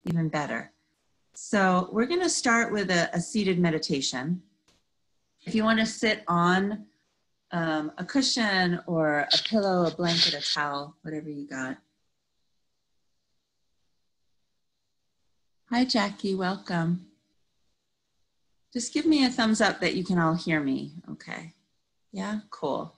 even better. So we're going to start with a seated meditation. If you want to sit on a cushion or a pillow, a blanket, a towel, whatever you got. Hi, Jackie. Welcome. Just give me a thumbs up that you can all hear me. Okay. Yeah, cool.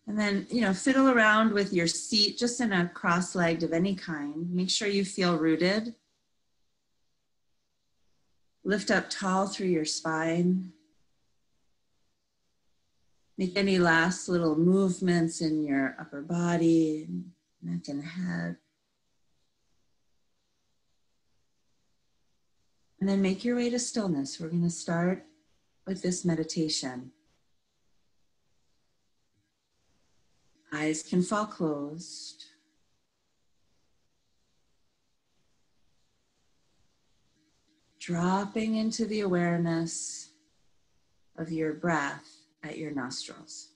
And then, fiddle around with your seat just in a cross-legged of any kind. Make sure you feel rooted. Lift up tall through your spine. Make any last little movements in your upper body, neck and head. And then make your way to stillness. We're going to start with this meditation. Eyes can fall closed. Dropping into the awareness of your breath at your nostrils.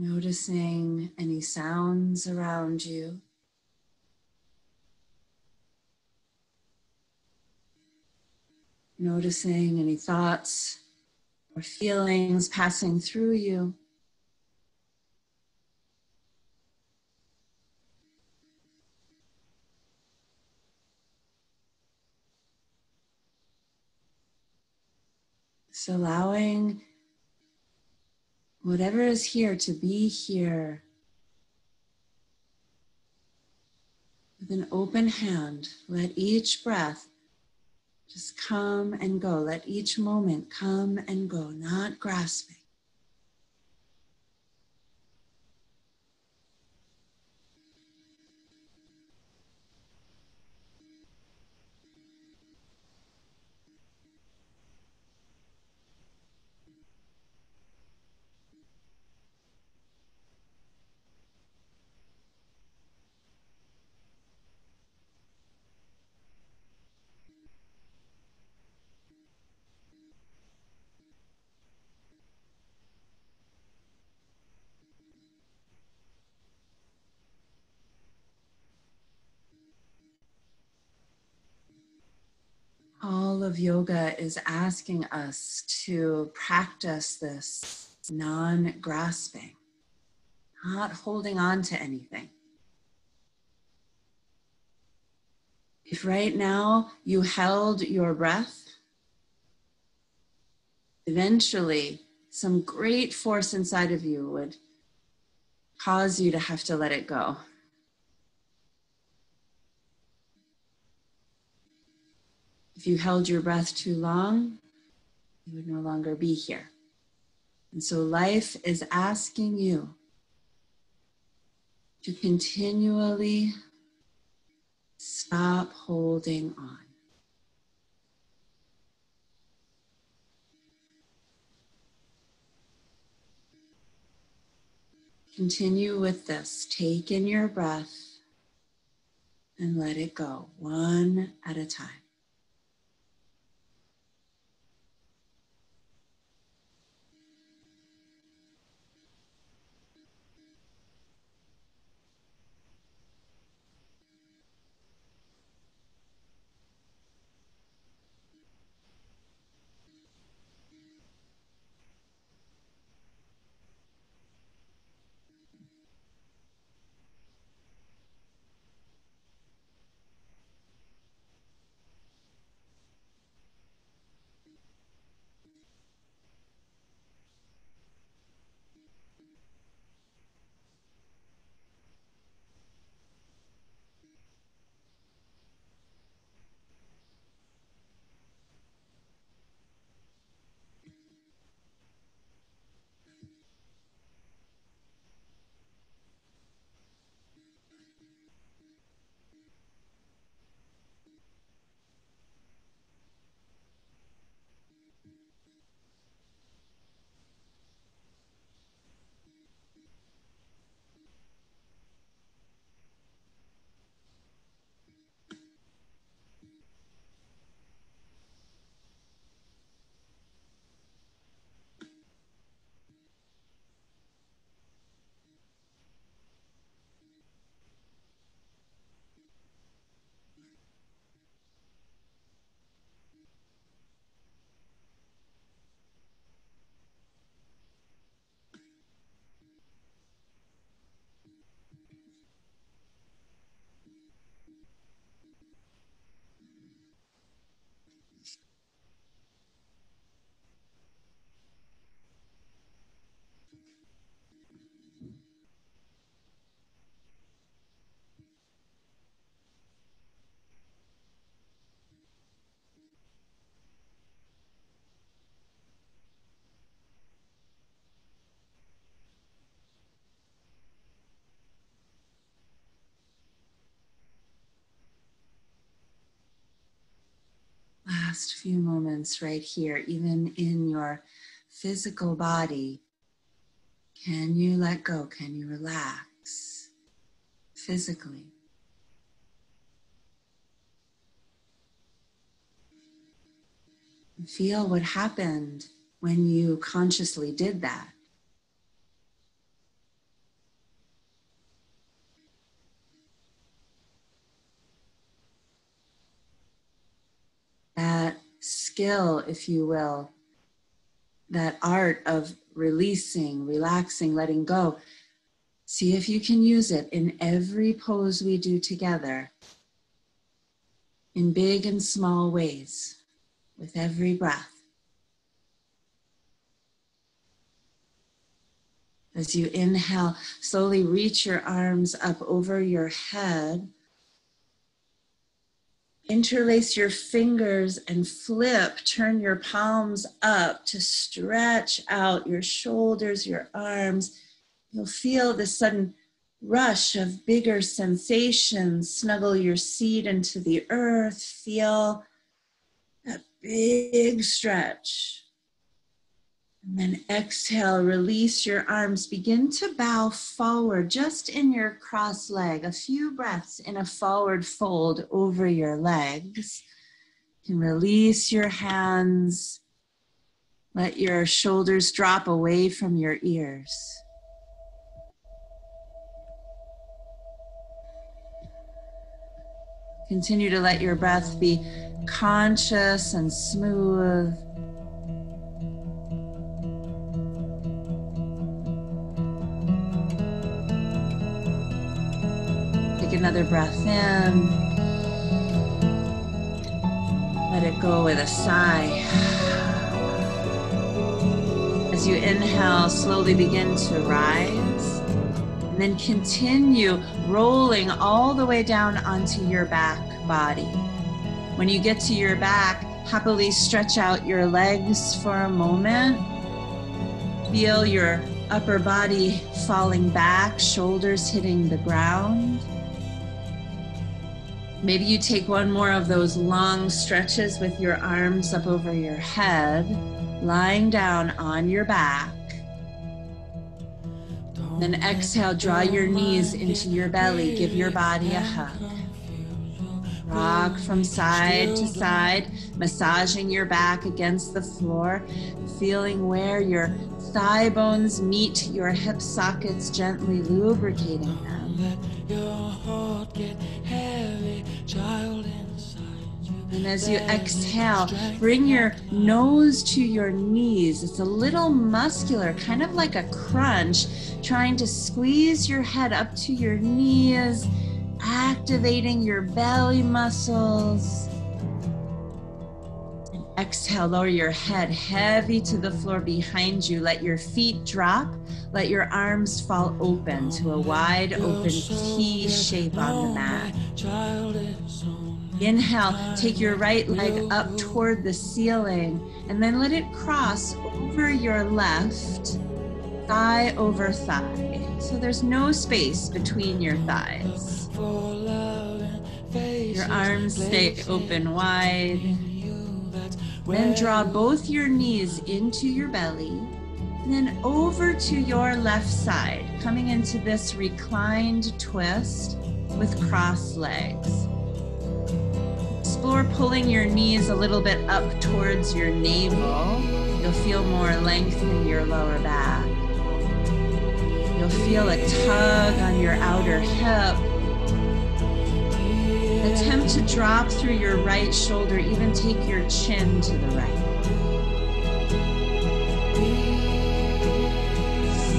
Noticing any sounds around you. Noticing any thoughts or feelings passing through you. So allowing whatever is here to be here with an open hand. Let each breath just come and go. Let each moment come and go, not grasping. All of yoga is asking us to practice this non-grasping, not holding on to anything. If right now you held your breath, eventually some great force inside of you would cause you to have to let it go. If you held your breath too long, you would no longer be here. And so life is asking you to continually stop holding on. Continue with this. Take in your breath and let it go, one at a time. last few moments right here, even in your physical body. Can you let go? Can you relax physically? Feel what happened when you consciously did that. That skill, if you will, that art of releasing, relaxing, letting go. See if you can use it in every pose we do together, in big and small ways, with every breath. As you inhale, slowly reach your arms up over your head. Interlace your fingers and flip, turn your palms up to stretch out your shoulders, your arms. You'll feel this sudden rush of bigger sensations. Snuggle your seat into the earth. Feel that big stretch. And then exhale, release your arms. Begin to bow forward just in your cross leg. A few breaths in a forward fold over your legs. You can release your hands. Let your shoulders drop away from your ears. Continue to let your breath be conscious and smooth. Take another breath in. Let it go with a sigh. As you inhale, slowly begin to rise. And then continue rolling all the way down onto your back body. When you get to your back, happily stretch out your legs for a moment. Feel your upper body falling back, shoulders hitting the ground. Maybe you take one more of those long stretches with your arms up over your head, lying down on your back. Then exhale, draw your knees into your belly, give your body a hug. Rock from side to side, massaging your back against the floor, feeling where your thigh bones meet your hip sockets, gently lubricating them. Let your heart get heavy, child inside you. And as you exhale, bring your nose to your knees. It's a little muscular, kind of like a crunch, trying to squeeze your head up to your knees, activating your belly muscles. And exhale, lower your head heavy to the floor behind you. Let your feet drop. Let your arms fall open to a wide open T shape on the mat. Inhale, take your right leg up toward the ceiling and then let it cross over your left, thigh over thigh. So there's no space between your thighs. Your arms stay open wide. Then draw both your knees into your belly. And then over to your left side, coming into this reclined twist with crossed legs. Explore pulling your knees a little bit up towards your navel. You'll feel more length in your lower back. You'll feel a tug on your outer hip. Attempt to drop through your right shoulder, even take your chin to the right.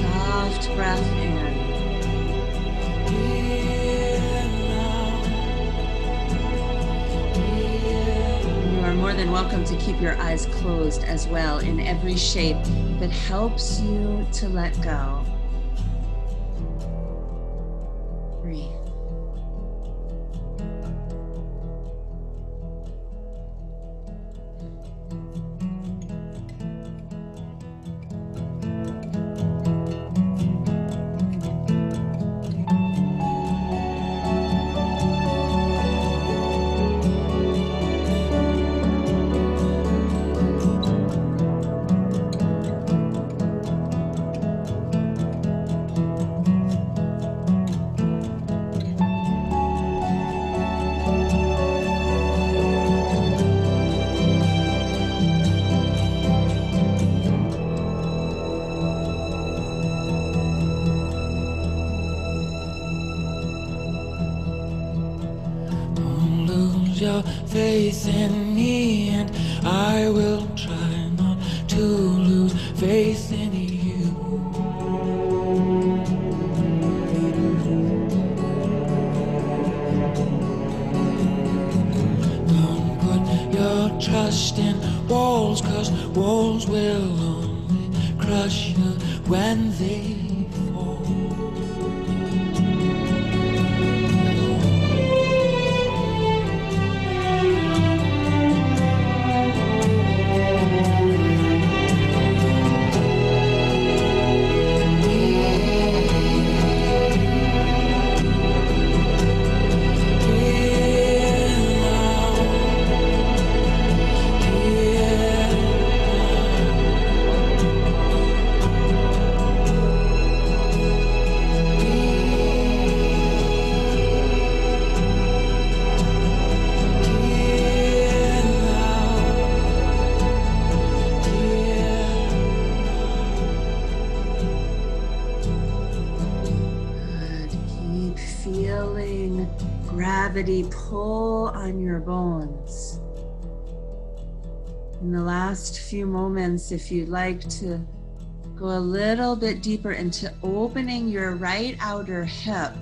Soft breath in. You are more than welcome to keep your eyes closed as well in every shape if it helps you to let go. Breathe. your faith in me, and I will try not to lose faith in you. Don't put your trust in walls, 'cause walls will only crush you when they fall. Feeling gravity pull on your bones. In the last few moments, if you'd like to go a little bit deeper into opening your right outer hip,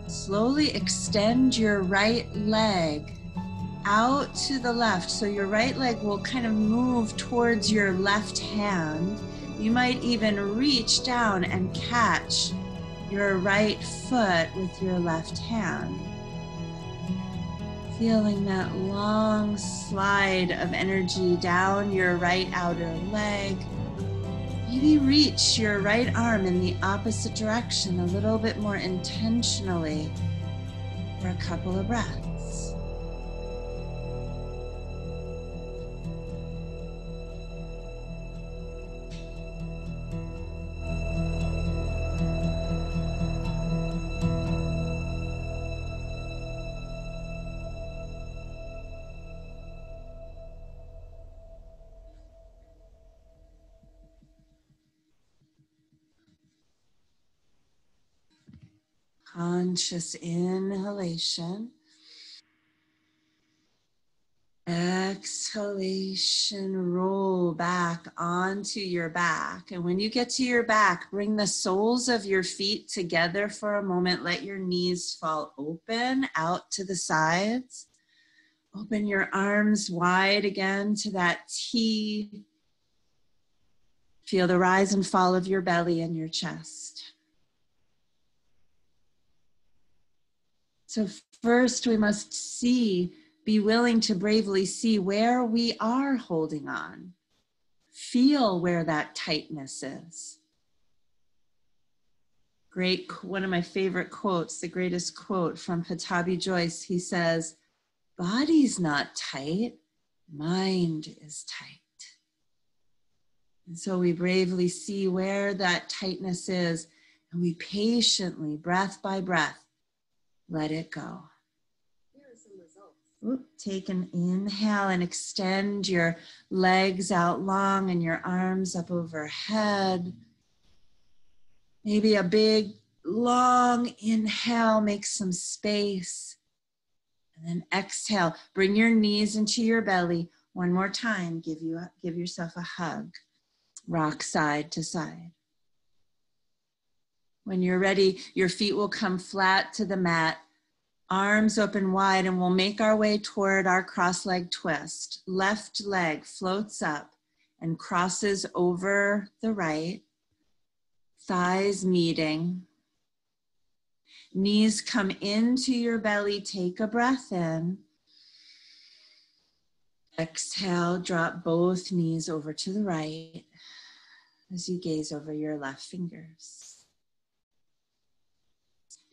slowly extend your right leg out to the left. So your right leg will kind of move towards your left hand. You might even reach down and catch your right foot with your left hand. Feeling that long slide of energy down your right outer leg. Maybe reach your right arm in the opposite direction a little bit more intentionally for a couple of breaths. Conscious inhalation. Exhalation, roll back onto your back. And when you get to your back, bring the soles of your feet together for a moment. Let your knees fall open out to the sides. Open your arms wide again to that T. Feel the rise and fall of your belly and your chest. So first we must be willing to bravely see where we are holding on. Feel where that tightness is. One of my favorite quotes, the greatest quote from Patabi Joyce, he says, "Body's not tight, mind is tight." And so we bravely see where that tightness is, and we patiently, breath by breath, let it go. Here are some results. Take an inhale and extend your legs out long and your arms up overhead. Maybe a big, long inhale, make some space. And then exhale, bring your knees into your belly. One more time, give yourself a hug. Rock side to side. When you're ready, your feet will come flat to the mat, arms open wide, and we'll make our way toward our cross-leg twist. Left leg floats up and crosses over the right, thighs meeting. Knees come into your belly, take a breath in. Exhale, drop both knees over to the right as you gaze over your left fingers.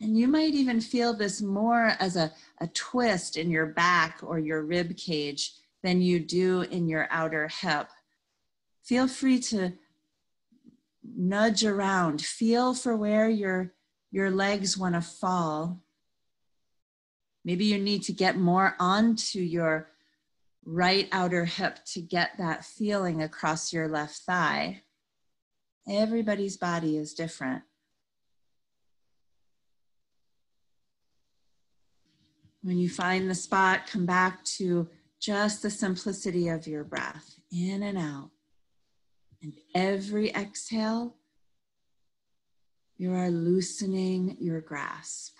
And you might even feel this more as a twist in your back or your rib cage than you do in your outer hip. Feel free to nudge around. Feel for where your legs want to fall. Maybe you need to get more onto your right outer hip to get that feeling across your left thigh. Everybody's body is different. When you find the spot, come back to just the simplicity of your breath, in and out. And every exhale, you are loosening your grasp.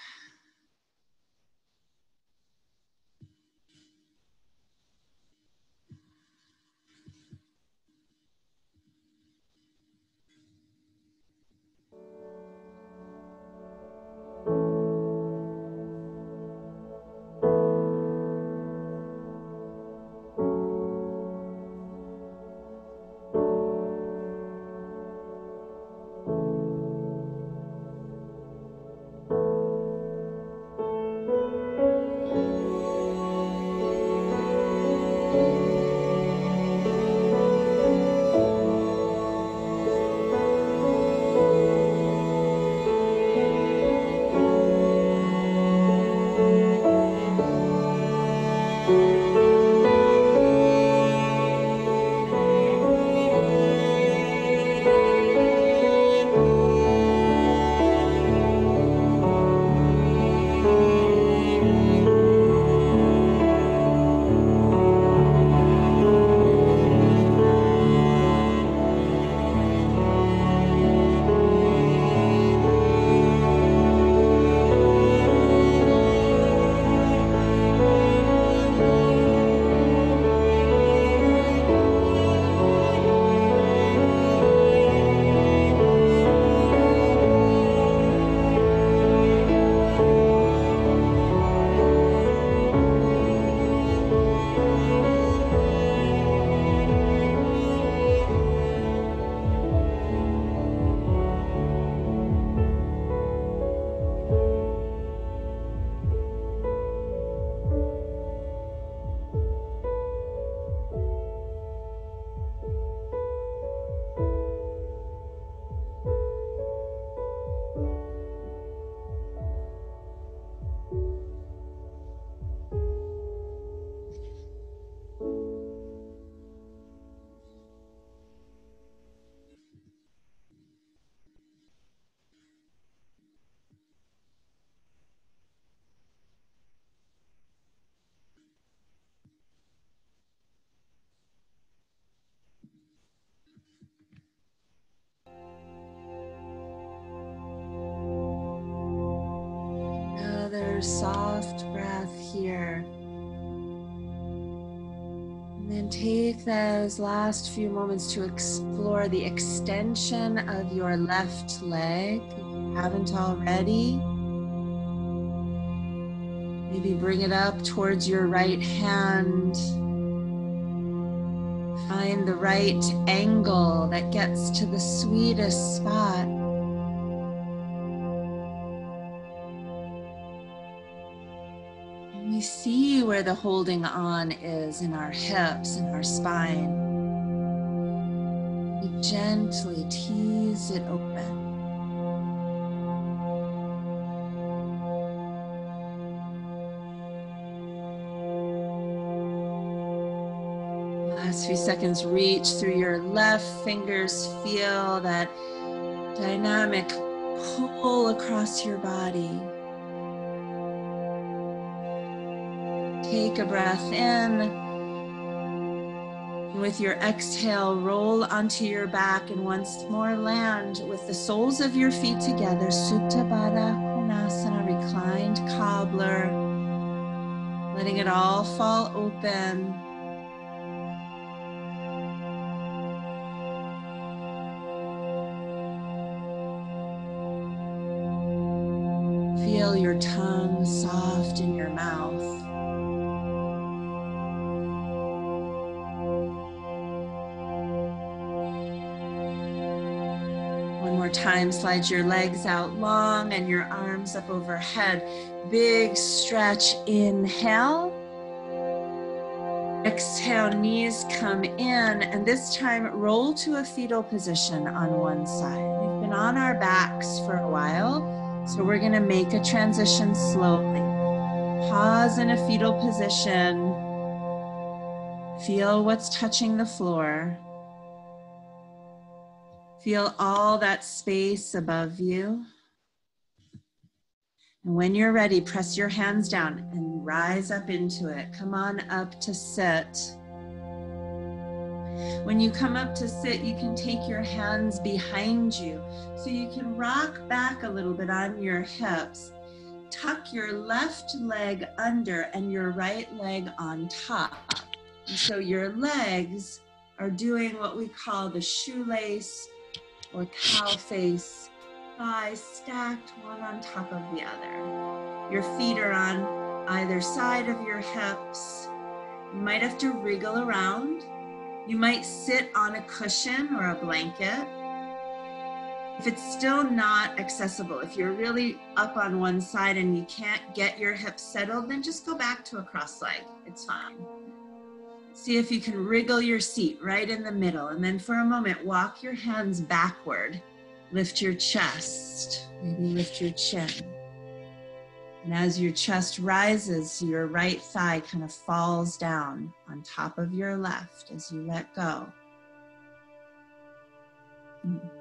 Another soft breath here. And then take those last few moments to explore the extension of your left leg, if you haven't already. Maybe bring it up towards your right hand. Find the right angle that gets to the sweetest spot. And we see where the holding on is in our hips and our spine. We gently tease it open. Last few seconds, reach through your left fingers, feel that dynamic pull across your body. Take a breath in. And with your exhale, roll onto your back and once more land with the soles of your feet together. Supta Baddha Konasana, reclined cobbler. Letting it all fall open. Feel your tongue soft in your mouth. One more time, slide your legs out long and your arms up overhead. Big stretch, inhale. Exhale, knees come in, and this time roll to a fetal position on one side. We've been on our backs for a while. So we're going to make a transition slowly. Pause in a fetal position. Feel what's touching the floor. Feel all that space above you. And when you're ready, press your hands down and rise up into it. Come on up to sit. When you come up to sit, you can take your hands behind you so you can rock back a little bit on your hips. Tuck your left leg under and your right leg on top. And so your legs are doing what we call the shoelace or cow face, thighs stacked one on top of the other. Your feet are on either side of your hips. You might have to wriggle around. You might sit on a cushion or a blanket. If it's still not accessible, if you're really up on one side and you can't get your hips settled, then just go back to a cross leg. It's fine. See if you can wriggle your seat right in the middle. And then for a moment, walk your hands backward. Lift your chest, maybe lift your chin. And as your chest rises, your right thigh kind of falls down on top of your left as you let go.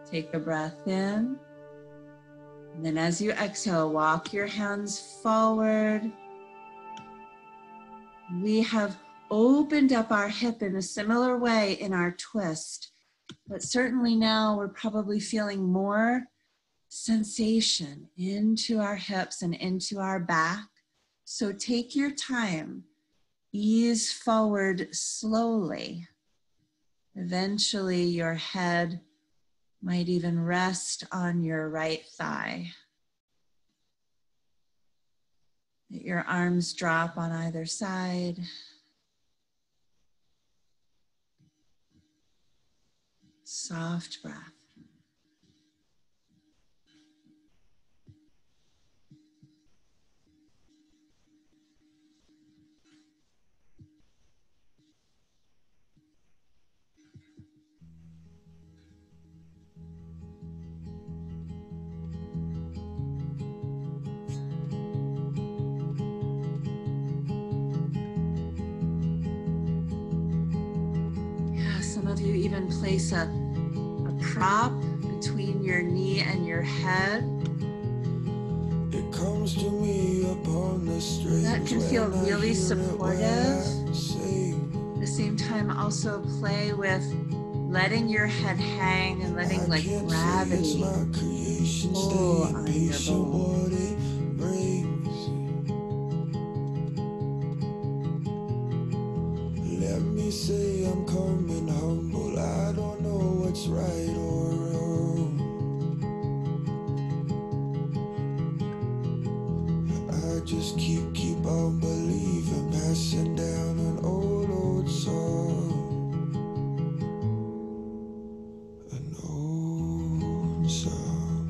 Take a breath in. And then as you exhale, walk your hands forward. We have opened up our hip in a similar way in our twist, but certainly now we're probably feeling more sensation into our hips and into our back. So take your time, ease forward slowly. Eventually your head might even rest on your right thigh. Let your arms drop on either side. Soft breath. Some of you even place a prop between your knee and your head. It comes to me upon the street. That can feel really supportive. At the same time, also play with letting your head hang and letting like gravity pull on your bones. Let me say I'm coming humble. I don't know what's right or wrong. I just keep on believing, passing down an old song. An old song.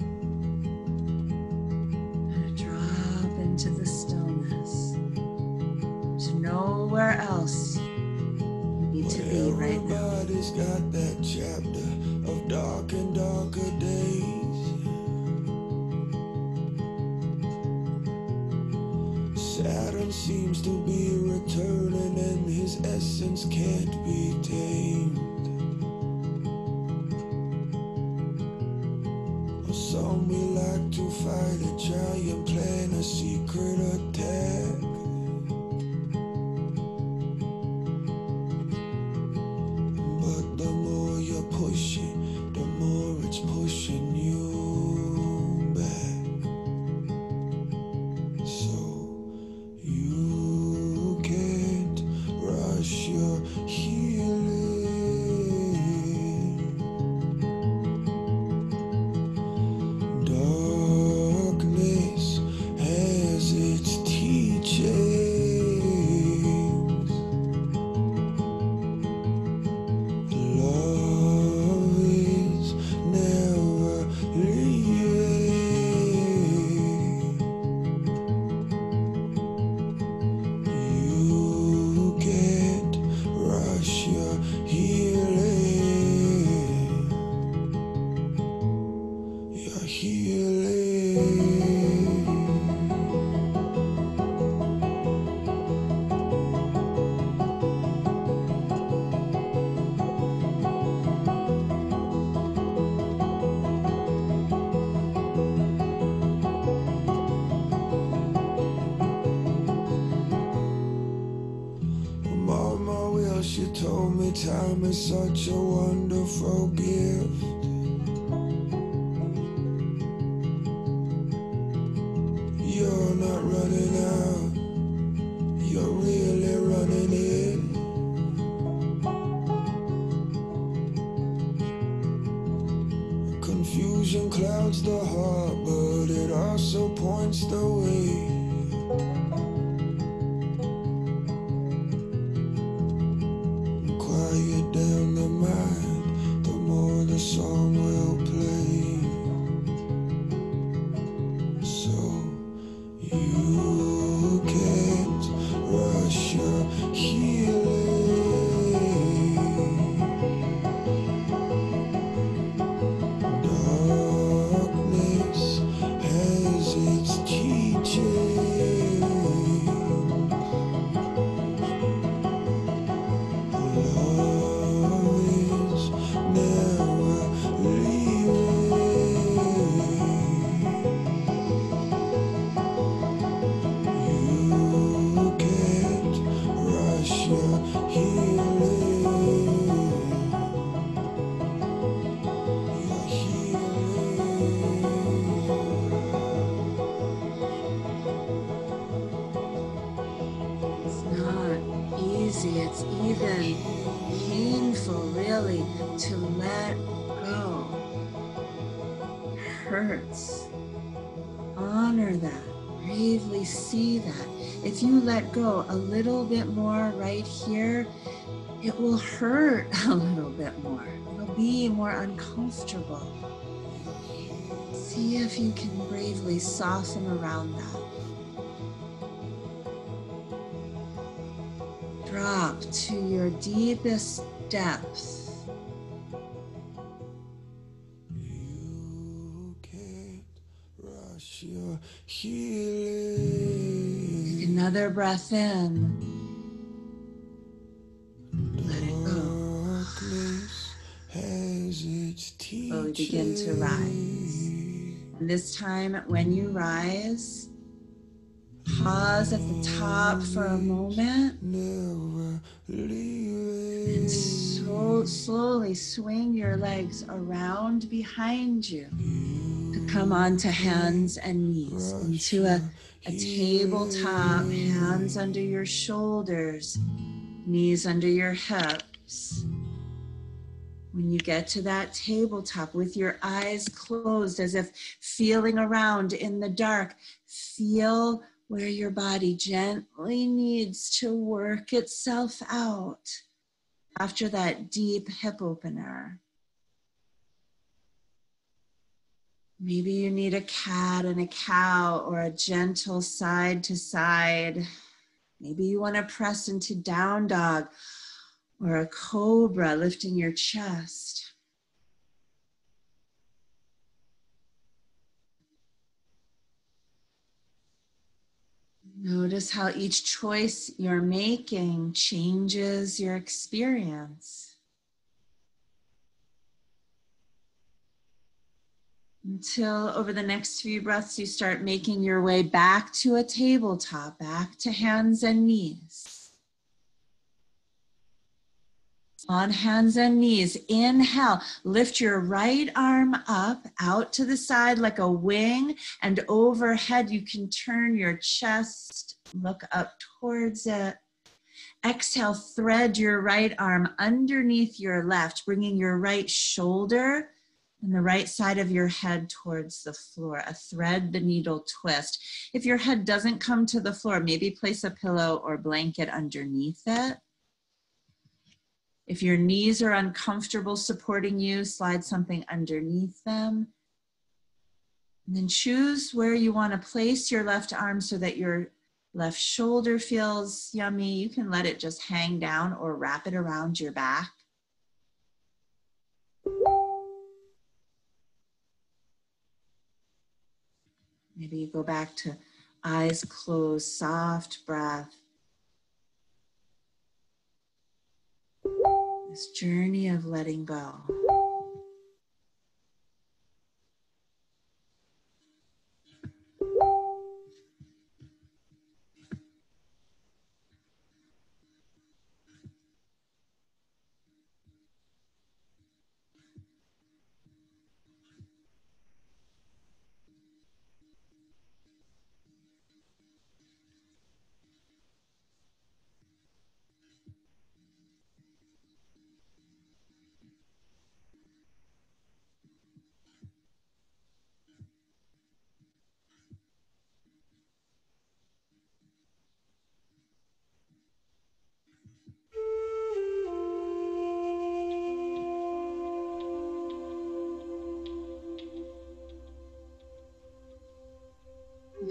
And drop into the stillness. There's nowhere else to be right now. Everybody's got that chapter of dark and darker days. Saturn seems to be returning and his essence can't be tamed. Or some we like to fight a giant, plan a secret attack. The more it's pushing you back. So you can't rush your healing. Darkness has its teeth. time is such a wonderful gift. You're not running out, you're really running in. Confusion clouds the heart, but it also points the way. Quiet down the mind, the more the song will play. So you can't rush your healing. Darkness has its teaching. Love is never leaving. You can't rush your healing. Your It's not easy. It's even painful, really, to let go. It hurts. Honor that. Bravely see that. If you let go a little bit more right here, it will hurt a little bit more. It'll be more uncomfortable. See if you can bravely soften around that. Drop to your deepest depth. You can't rush your healing. Take another breath in. Let it go. Darkness has its teaching. Slowly begin to rise. And this time, when you rise, pause at the top for a moment. Never leaving. And so slowly swing your legs around behind you to come onto hands and knees into a tabletop, hands under your shoulders, knees under your hips. When you get to that tabletop with your eyes closed as if feeling around in the dark, feel where your body gently needs to work itself out after that deep hip opener. Maybe you need a cat and a cow or a gentle side to side. Maybe you want to press into down dog or a cobra, lifting your chest. Notice how each choice you're making changes your experience. Until over the next few breaths, you start making your way back to a tabletop, back to hands and knees. On hands and knees, inhale, lift your right arm up, out to the side like a wing, and overhead you can turn your chest, look up towards it. Exhale, thread your right arm underneath your left, bringing your right shoulder and the right side of your head towards the floor. A thread the needle twist. If your head doesn't come to the floor, maybe place a pillow or blanket underneath it. If your knees are uncomfortable supporting you, slide something underneath them. And then choose where you want to place your left arm so that your left shoulder feels yummy. You can let it just hang down or wrap it around your back. Maybe you go back to eyes closed, soft breath. This journey of letting go.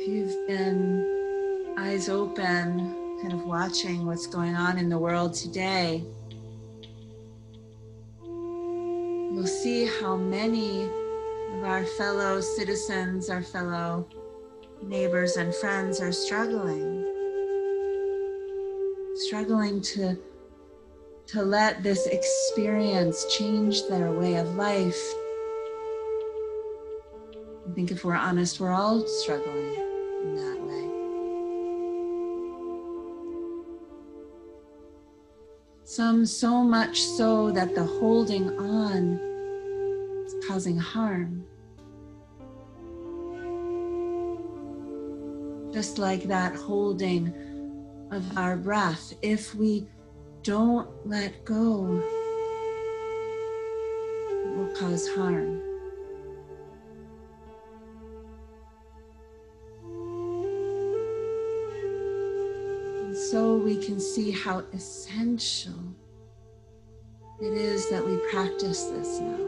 If you've been eyes open, kind of watching what's going on in the world today, you'll see how many of our fellow citizens, our fellow neighbors and friends are struggling to let this experience change their way of life. I think if we're honest, we're all struggling in that way. Some so much so that the holding on is causing harm. Just like that holding of our breath, if we don't let go, it will cause harm. And so we can see how essential it is that we practice this now.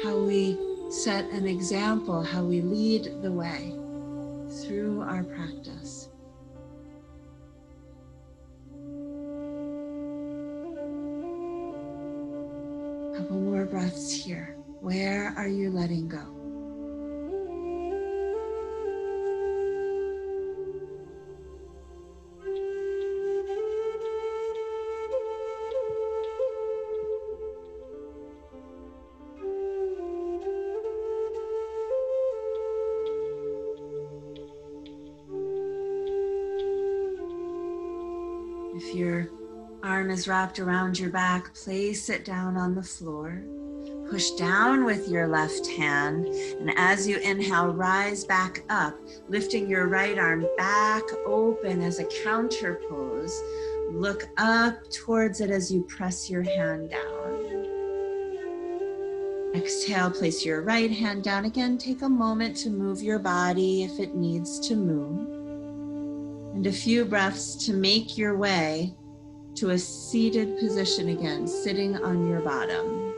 How we set an example, how we lead the way through our practice. Couple more breaths here. Where are you letting go? If your arm is wrapped around your back, place it down on the floor. Push down with your left hand, and as you inhale, rise back up, lifting your right arm back open as a counter pose. Look up towards it as you press your hand down. Exhale, place your right hand down. Again, take a moment to move your body if it needs to move. And a few breaths to make your way to a seated position again, sitting on your bottom.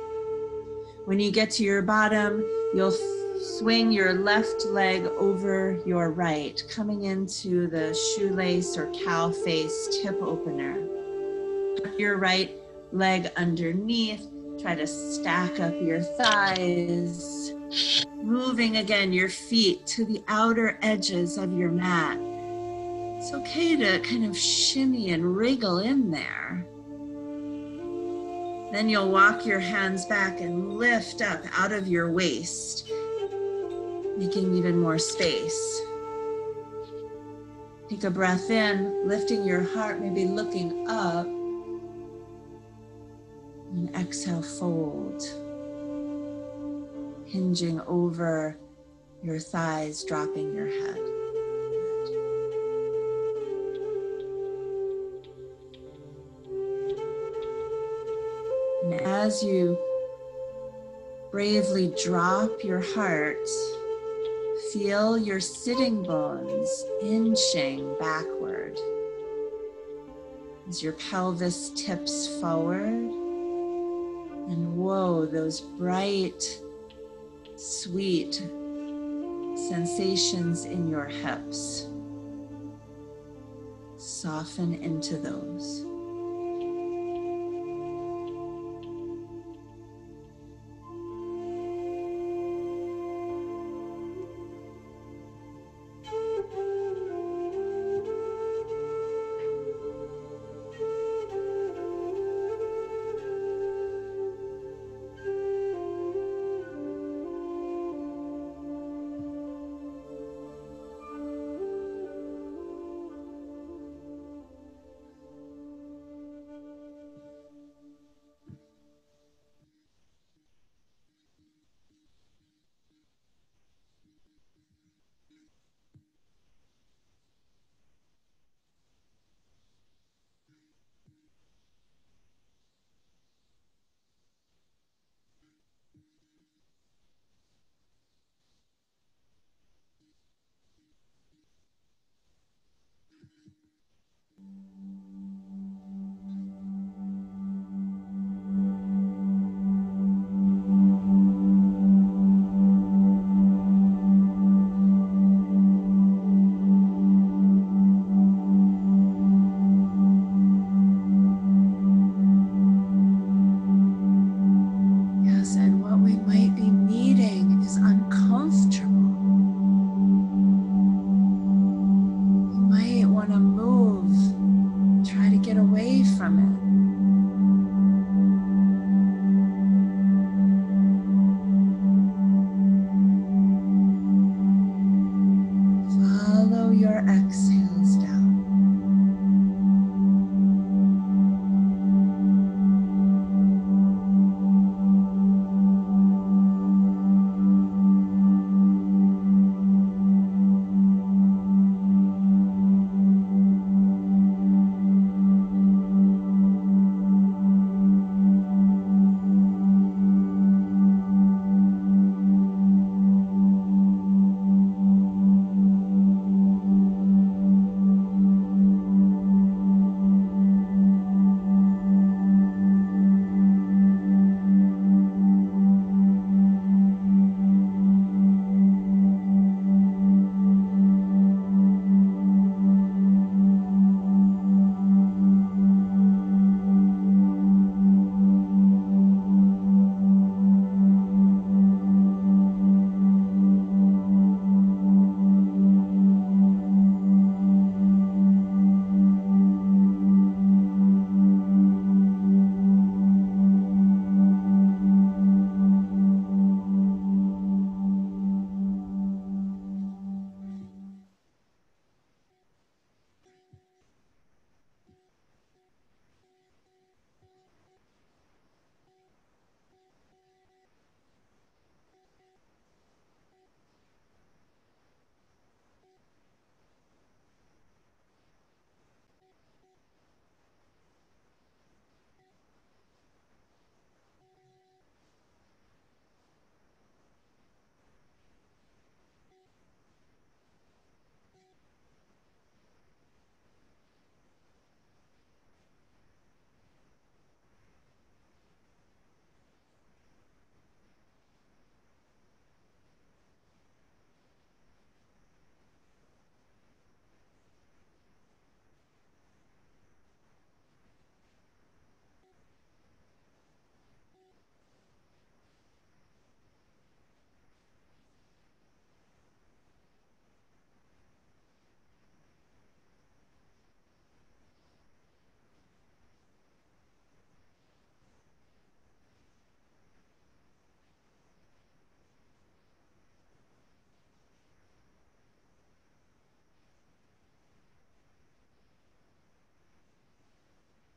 When you get to your bottom, you'll swing your left leg over your right, coming into the shoelace or cow face tip opener. Tuck your right leg underneath, try to stack up your thighs. Moving again your feet to the outer edges of your mat. It's okay to kind of shimmy and wriggle in there. Then you'll walk your hands back and lift up out of your waist, making even more space. Take a breath in, lifting your heart, maybe looking up. And exhale, fold. Hinging over your thighs, dropping your head. And as you bravely drop your heart, feel your sitting bones inching backward as your pelvis tips forward. And whoa, those bright, sweet sensations in your hips. Soften into those. exhales down.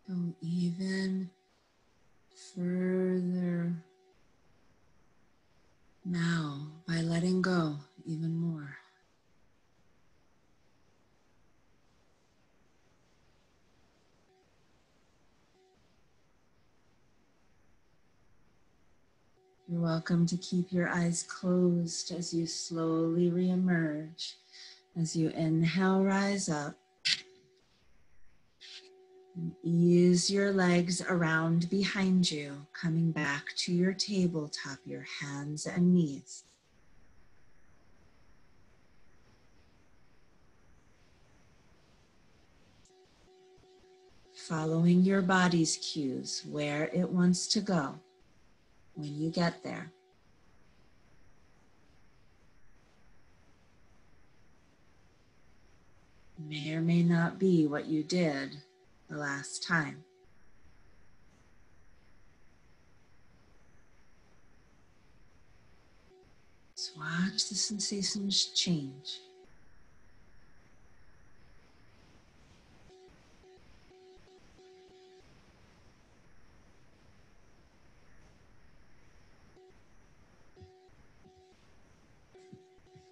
Go even further now by letting go even more. You're welcome to keep your eyes closed as you slowly reemerge. As you inhale, rise up. And ease your legs around behind you, coming back to your tabletop, your hands and knees. Following your body's cues, where it wants to go when you get there. May or may not be what you did the last time. Just watch the sensations change.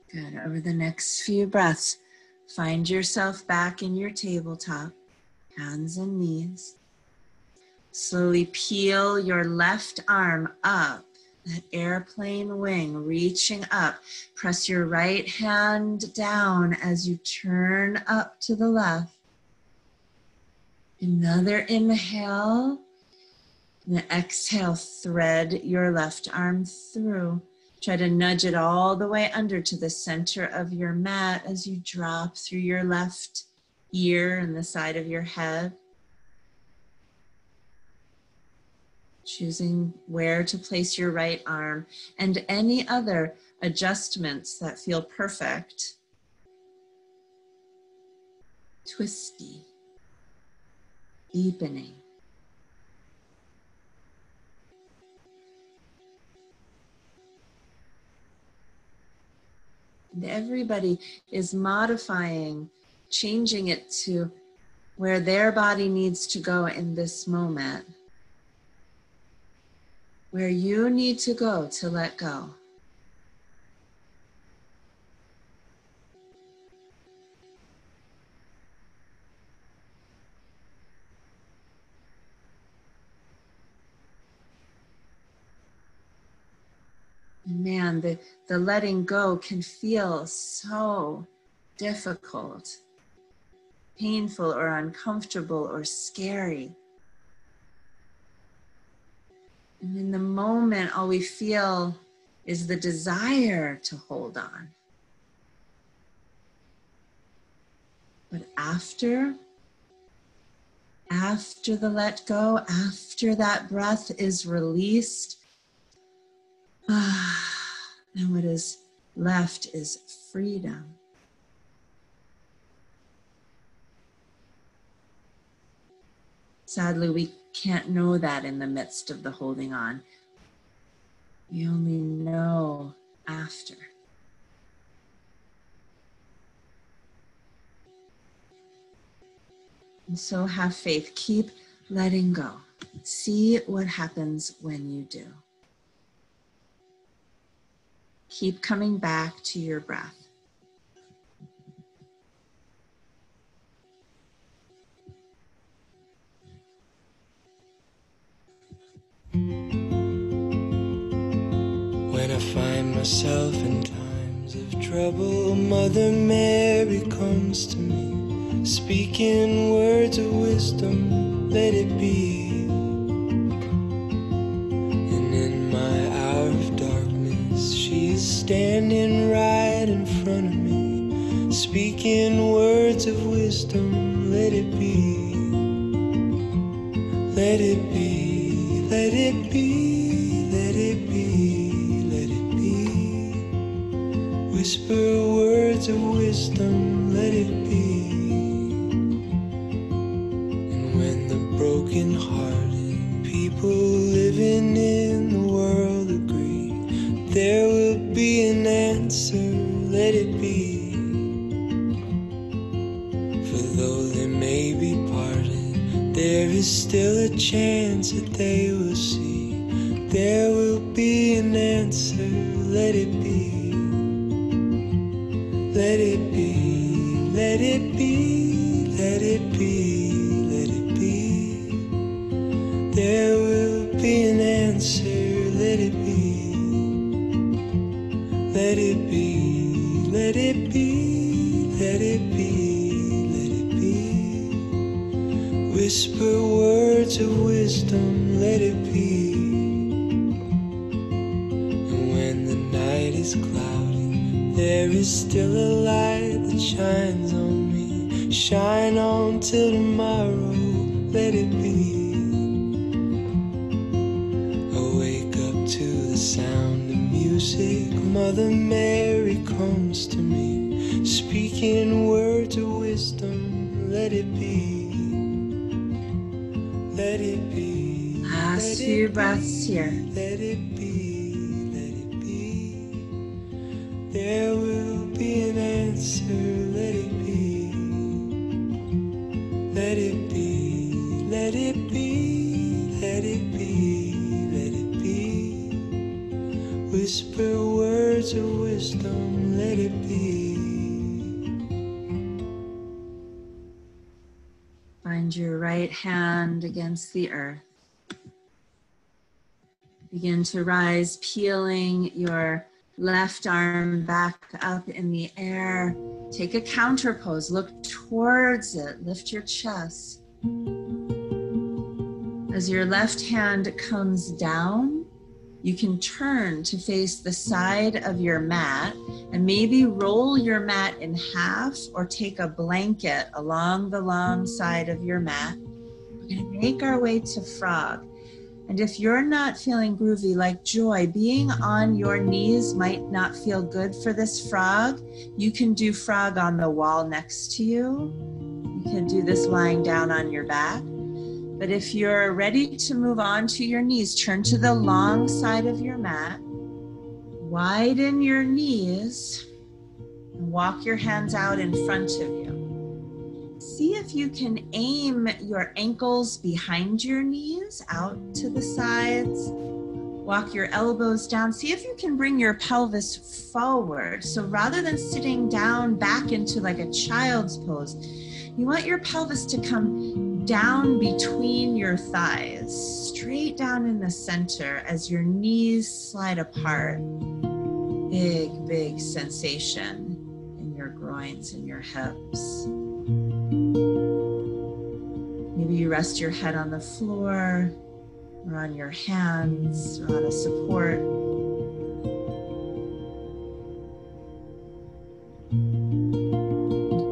Good. Over the next few breaths, find yourself back in your tabletop, hands and knees. Slowly peel your left arm up, that airplane wing reaching up. Press your right hand down as you turn up to the left. Another inhale. And exhale, thread your left arm through. Try to nudge it all the way under to the center of your mat as you drop through your left ear and the side of your head. Choosing where to place your right arm and any other adjustments that feel perfect. Twisty, deepening. And everybody is modifying changing it to where their body needs to go in this moment, where you need to go to let go. Man, the letting go can feel so difficult, painful or uncomfortable or scary. And in the moment, all we feel is the desire to hold on. But after the let go, after that breath is released, and what is left is freedom. Sadly, we can't know that in the midst of the holding on. We only know after. And so have faith. Keep letting go. See what happens when you do. Keep coming back to your breath. When I find myself in times of trouble, Mother Mary comes to me, speaking words of wisdom, let it be. And in my hour of darkness, she's standing right in front of me, speaking words of wisdom, let it be. Let it be, let it be, let it be, let it be. Whisper words of wisdom, let it be. And when the broken-hearted people living in the world agree, there will be an answer, let it be. For though they may be parted, there is still a chance that they will see. There will be an answer, let it be. Let it be, let it be, let it be, let it be. There will be an answer, let it be. Let it be, let it be, let it be, let it be. Whisper words of wisdom, let it be. And when the night is cloudy, there is still a light that shines on me. Shine on till tomorrow, let it be. I wake up to the sound of music. Mother Mary comes to me, speaking words of wisdom, let it be. Let it be. Last few breaths here. Let it be, let it be. There will be an answer, let it be. Let it be, let it be, let it be, let it be. Whisper words of wisdom, let it be. Find your right hand against the earth. Begin to rise, peeling your left arm back up in the air. Take a counter pose, look towards it, lift your chest. As your left hand comes down, you can turn to face the side of your mat and maybe roll your mat in half or take a blanket along the long side of your mat. We're going to make our way to frog. And if you're not feeling groovy like Joy, being on your knees might not feel good for this frog. You can do frog on the wall next to you. You can do this lying down on your back. But if you're ready to move on to your knees, turn to the long side of your mat, widen your knees, and walk your hands out in front of you. See if you can aim your ankles behind your knees out to the sides. Walk your elbows down. See if you can bring your pelvis forward. So rather than sitting down back into like a child's pose, you want your pelvis to come down between your thighs, straight down in the center as your knees slide apart. Big, big sensation in your groins and your hips. Maybe you rest your head on the floor or on your hands or on a support.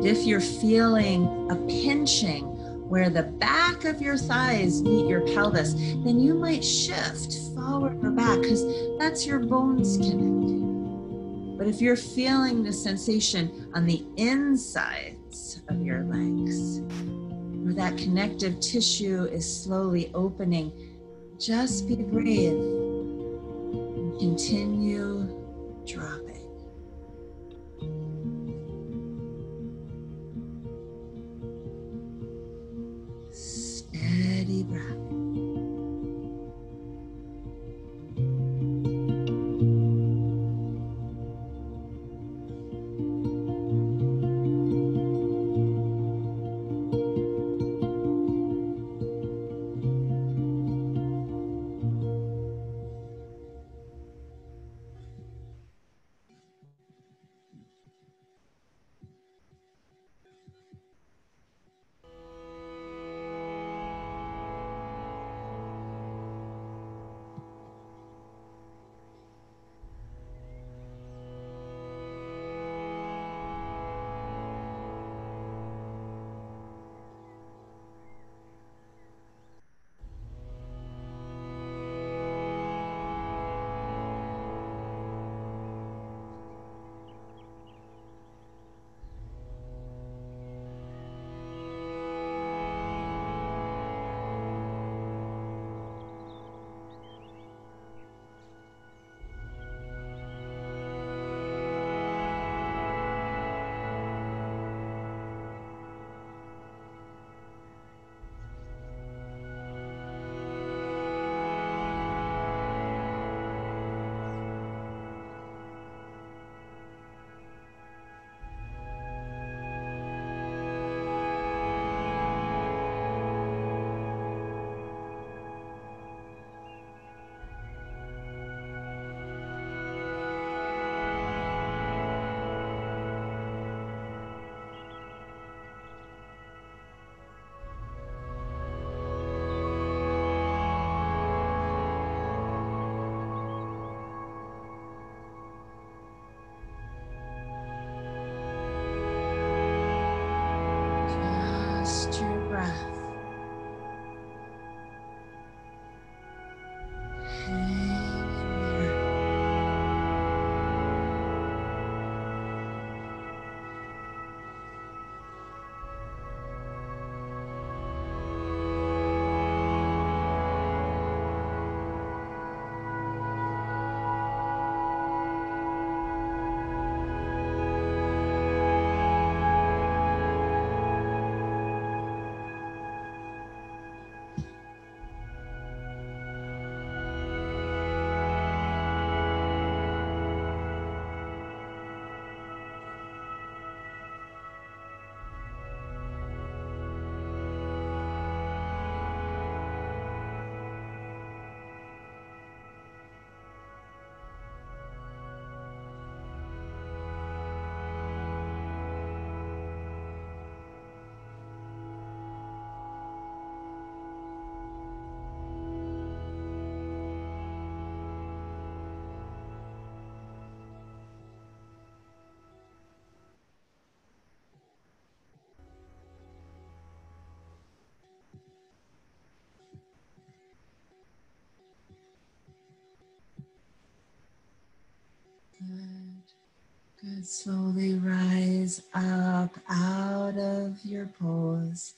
If you're feeling a pinching where the back of your thighs meet your pelvis, then you might shift forward or back because that's your bones connecting. But if you're feeling the sensation on the insides of your legs, where that connective tissue is slowly opening, just be brave and continue dropping. Steady breath. Just your breath. Hang in there. Good. Good. Slowly rise up out of your pose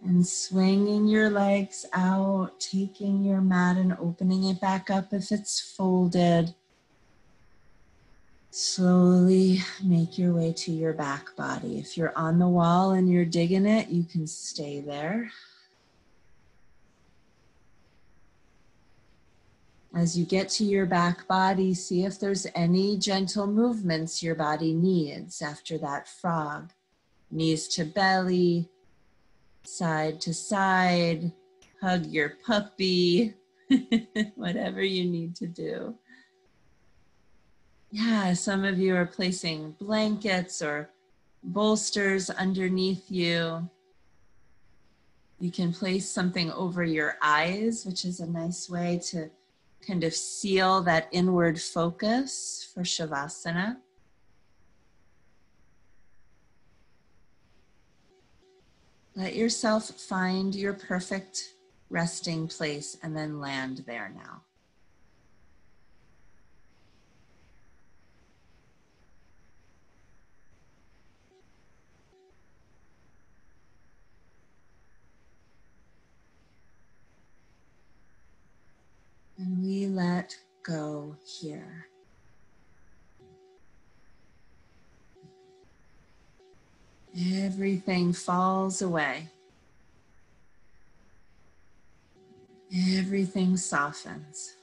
and swinging your legs out, taking your mat and opening it back up if it's folded. Slowly slowly make your way to your back body. If you're on the wall and you're digging it, you can stay there. As you get to your back body, see if there's any gentle movements your body needs after that frog. Knees to belly, side to side, hug your puppy, whatever you need to do. Yeah, some of you are placing blankets or bolsters underneath you. You can place something over your eyes, which is a nice way to kind of seal that inward focus for Shavasana. Let yourself find your perfect resting place and then land there now. And we let go here. Everything falls away. Everything softens.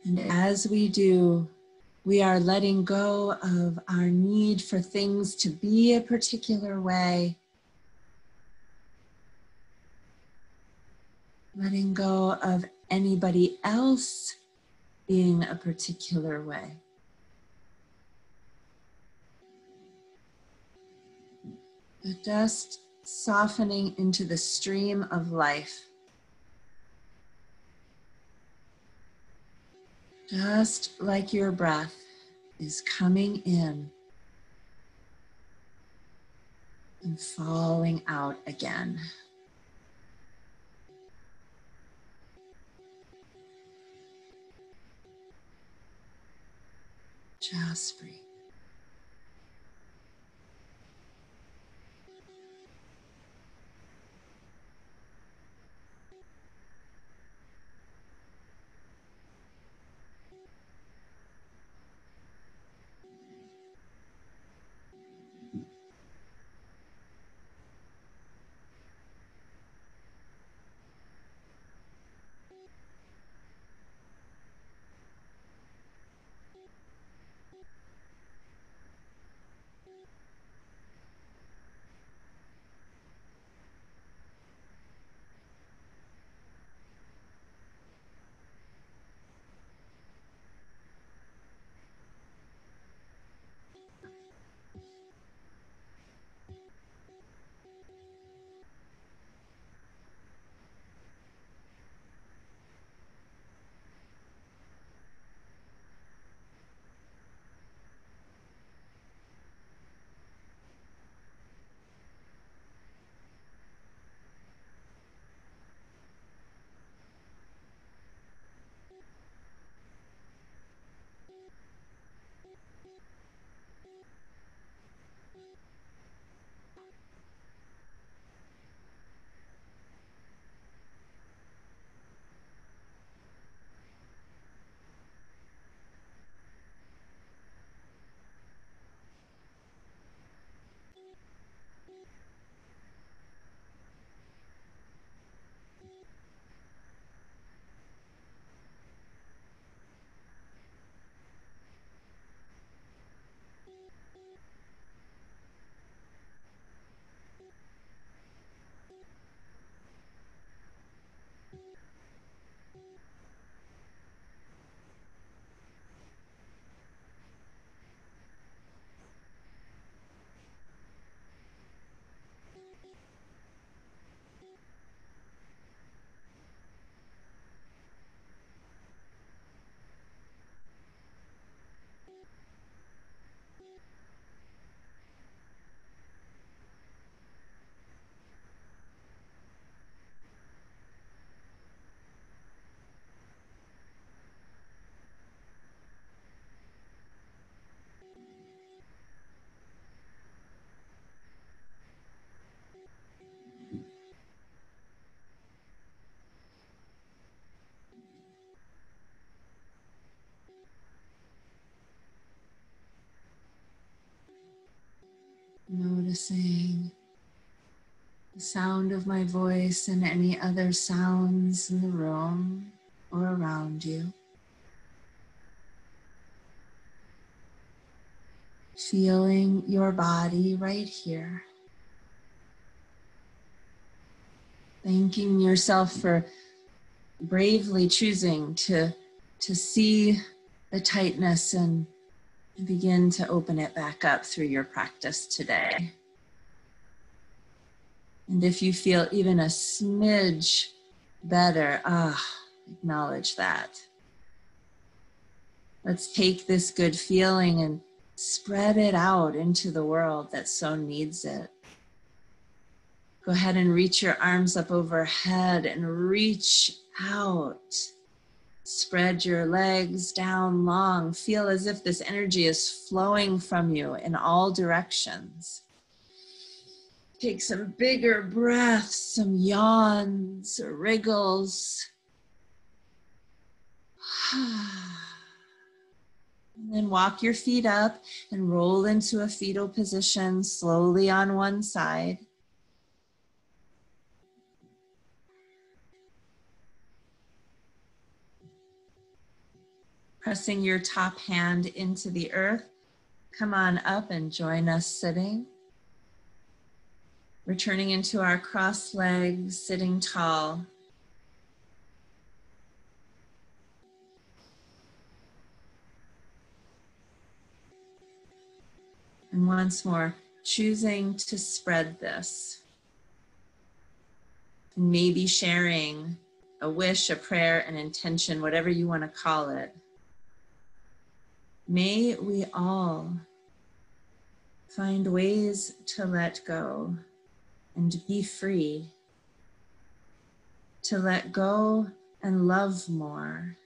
And as we do, we are letting go of our need for things to be a particular way. Letting go of anybody else being a particular way. But just softening into the stream of life. Just like your breath is coming in and falling out again. Just breathe. noticing the sound of my voice and any other sounds in the room or around you. Feeling your body right here. Thanking yourself for bravely choosing to see the tightness and begin to open it back up through your practice today. And if you feel even a smidge better, acknowledge that. Let's take this good feeling and spread it out into the world that so needs it. Go ahead and reach your arms up overhead and reach out. Spread your legs down long. Feel as if this energy is flowing from you in all directions. Take some bigger breaths, some yawns or wriggles. And then walk your feet up and roll into a fetal position slowly on one side. Pressing your top hand into the earth, come on up and join us sitting. Returning into our crossed legs, sitting tall. And once more, choosing to spread this. Maybe sharing a wish, a prayer, an intention, whatever you want to call it. May we all find ways to let go and be free, to let go and love more.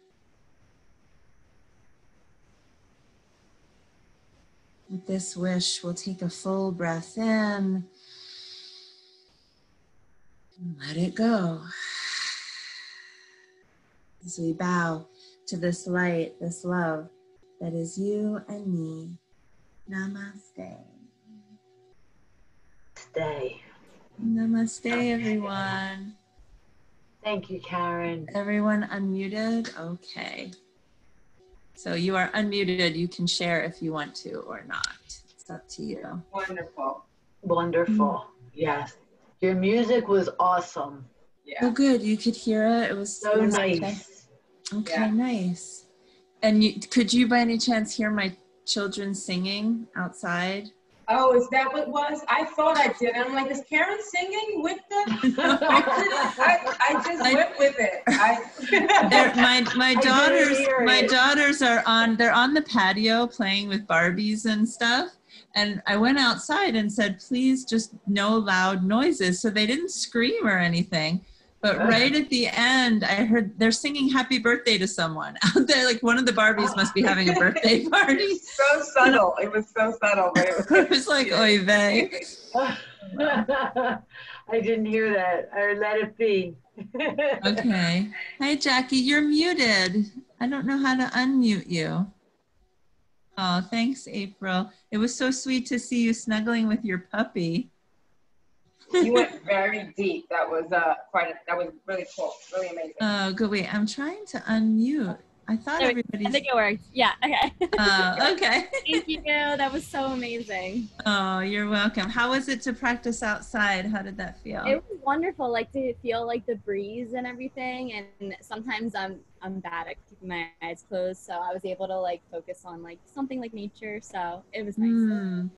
With this wish, we'll take a full breath in and let it go. As we bow to this light, this love that is you and me. Namaste. Stay. Namaste, everyone. Thank you, Karin. Everyone unmuted? Okay. So you are unmuted. You can share if you want to or not. It's up to you. Wonderful. Wonderful. Yes. Your music was awesome. Yeah. Oh, good. You could hear it. It was So nice. Okay, okay, Yeah. nice. And could you by any chance hear my children singing outside? Oh, is that what it was? I thought I did. I'm like, is Karin singing with the? I just went with it. My daughters are on. They're on the patio playing with Barbies and stuff. And I went outside and said, please just no loud noises. So they didn't scream or anything. But right at the end, I heard they're singing happy birthday to someone out there. Like one of the Barbies must be having a birthday party. So subtle. It was so subtle, but It was like, oy vey. I didn't hear that. I let it be. Okay. Hi, Jackie. You're muted. I don't know how to unmute you. Oh, thanks, April. It was so sweet to see you snuggling with your puppy. You went very deep. That was that was really cool. Really amazing. Oh, good. Wait, I'm trying to unmute. I thought I everybody's. think it worked. Yeah. Okay. Okay. Thank you. That was so amazing. Oh, you're welcome. How was it to practice outside? How did that feel? It was wonderful. Like to feel like the breeze and everything. And sometimes I'm bad at keeping my eyes closed, so I was able to like focus on like something like nature. So it was nice.